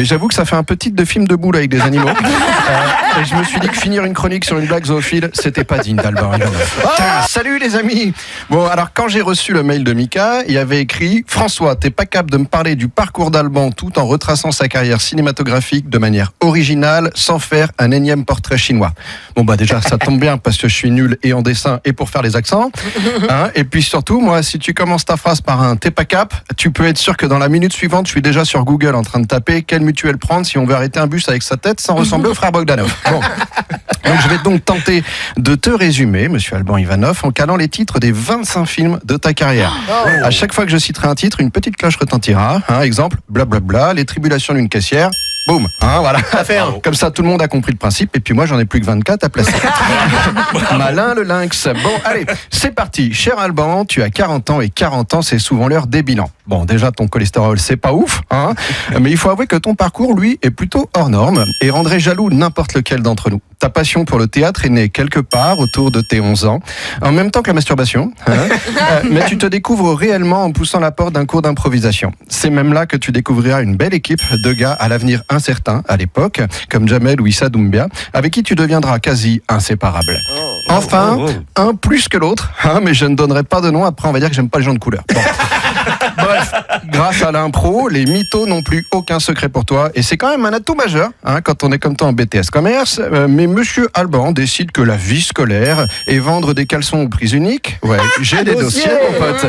Et j'avoue que ça fait un peu titre de film de boule avec des animaux. Et je me suis dit que finir une chronique sur une blague zoophile, c'était pas digne d'Alban Ivanov. Salut les amis. Bon, alors quand j'ai reçu le mail de Mika, il y avait écrit « François, t'es pas capable de me parler du parcours d'Alban tout en retraçant sa carrière cinématographique de manière originale, sans faire un énième portrait chinois. » Bon bah déjà, ça tombe bien parce que je suis nul et en dessin et pour faire les accents. Hein, et puis surtout, moi, si tu commences ta phrase par un « t'es pas cap », tu peux être sûr que dans la minute suivante, je suis déjà sur Google en train de taper « quelle mutuelle prendre si on veut arrêter un bus avec sa tête sans ressembler au frère Bogdanov ». Bon. Donc, je vais donc tenter de te résumer, monsieur Alban Ivanov, en calant les titres des 25 films de ta carrière. À chaque fois que je citerai un titre, une petite cloche retentira. Hein, exemple, blablabla, les tribulations d'une caissière. Boum, hein, voilà. Comme ça, tout le monde a compris le principe. Et puis moi, j'en ai plus que 24 à placer. Malin le lynx. Bon, allez, c'est parti. Cher Alban, tu as 40 ans et 40 ans, c'est souvent l'heure des bilans. Bon, déjà, ton cholestérol, c'est pas ouf, hein, mais il faut avouer que ton parcours, lui, est plutôt hors norme et rendrait jaloux n'importe lequel d'entre nous. Ta passion pour le théâtre est née quelque part autour de tes 11 ans, en même temps que la masturbation, hein, mais tu te découvres réellement en poussant la porte d'un cours d'improvisation. C'est même là que tu découvriras une belle équipe de gars à l'avenir incertain à l'époque, comme Jamel ou Issa Doumbia, avec qui tu deviendras quasi inséparable. Enfin, un plus que l'autre, hein, mais je ne donnerai pas de nom, après on va dire que j'aime pas les gens de couleur. Bon. Bref, grâce à l'impro, les mythos n'ont plus aucun secret pour toi. Et c'est quand même un atout majeur, hein, quand on est comme toi en BTS Commerce. Mais monsieur Alban décide que la vie scolaire et vendre des caleçons au prix unique, ouais, j'ai des dossiers, mon pote.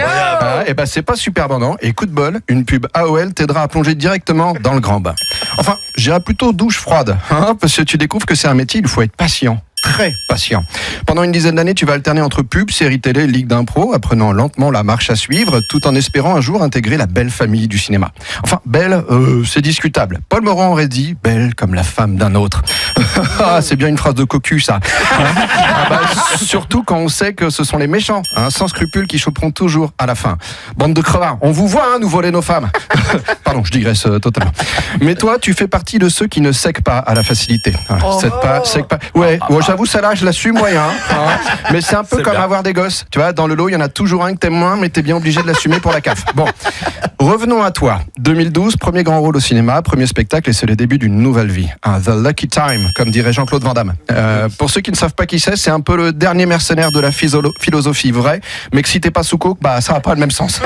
Et ben c'est pas super bandant. Et coup de bol, une pub AOL t'aidera à plonger directement dans le grand bain. Enfin, j'irai plutôt douche froide, hein, parce que tu découvres que c'est un métier, il faut être patient. Très patient. Pendant une dizaine d'années, tu vas alterner entre pubs, séries télé, ligue d'impro, apprenant lentement la marche à suivre, tout en espérant un jour intégrer la belle famille du cinéma. Enfin, belle, c'est discutable. Paul Morand aurait dit « belle comme la femme d'un autre ». C'est bien une phrase de cocu, ça. Surtout quand on sait que ce sont les méchants, hein, sans scrupules, qui choperont toujours à la fin. Bande de crevards, on vous voit, hein, nous voler nos femmes. Pardon, je digresse totalement. Mais toi, tu fais partie de ceux qui ne sèquent pas à la facilité. Sèquent pas. Ouais, j'avoue, celle-là, je l'assume moyen. Hein, mais c'est un peu comme bien. Avoir des gosses. Tu vois, dans le lot, il y en a toujours un que t'aimes moins, mais t'es bien obligé de l'assumer pour la CAF. Bon, revenons à toi. 2012, premier grand rôle au cinéma, premier spectacle, et c'est le début d'une nouvelle vie. The Lucky Time, comme dirait Jean-Claude Van Damme. Pour ceux qui ne savent pas qui c'est un peu le dernier mercenaire de la philosophie vraie, mais que si t'es pas sous coke, bah ça n'a pas le même sens.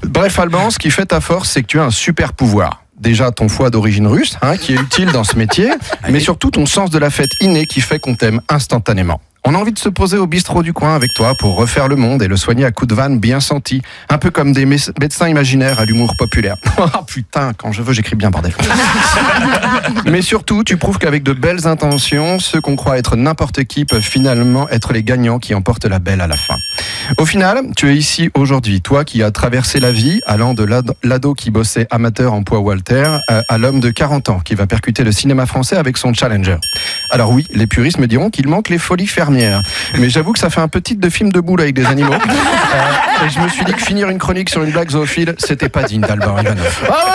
Bref, Alban, ce qui fait ta force, c'est que tu as un super pouvoir. Déjà ton foie d'origine russe, hein, qui est utile dans ce métier, mais surtout ton sens de la fête inné qui fait qu'on t'aime instantanément. On a envie de se poser au bistrot du coin avec toi pour refaire le monde et le soigner à coups de vannes bien sentis. Un peu comme des médecins imaginaires à l'humour populaire. Oh putain, quand je veux, j'écris bien, bordel. Mais surtout, tu prouves qu'avec de belles intentions, ceux qu'on croit être n'importe qui peuvent finalement être les gagnants qui emportent la belle à la fin. Au final, tu es ici aujourd'hui, toi qui as traversé la vie, allant de l'ado qui bossait amateur en poids Walter à l'homme de 40 ans qui va percuter le cinéma français avec son Challenger. Alors oui, les puristes me diront qu'il manque les folies fermières. Mais j'avoue que ça fait un peu titre de film de boule avec des animaux. Et je me suis dit que finir une chronique sur une blague zoophile, c'était pas digne d'Alban Ivanov. Bravo.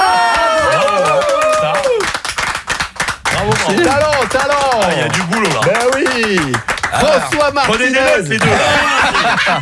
Talent. Il y a du boulot là. Ben oui. François Martinez. Prenez des notes les deux là.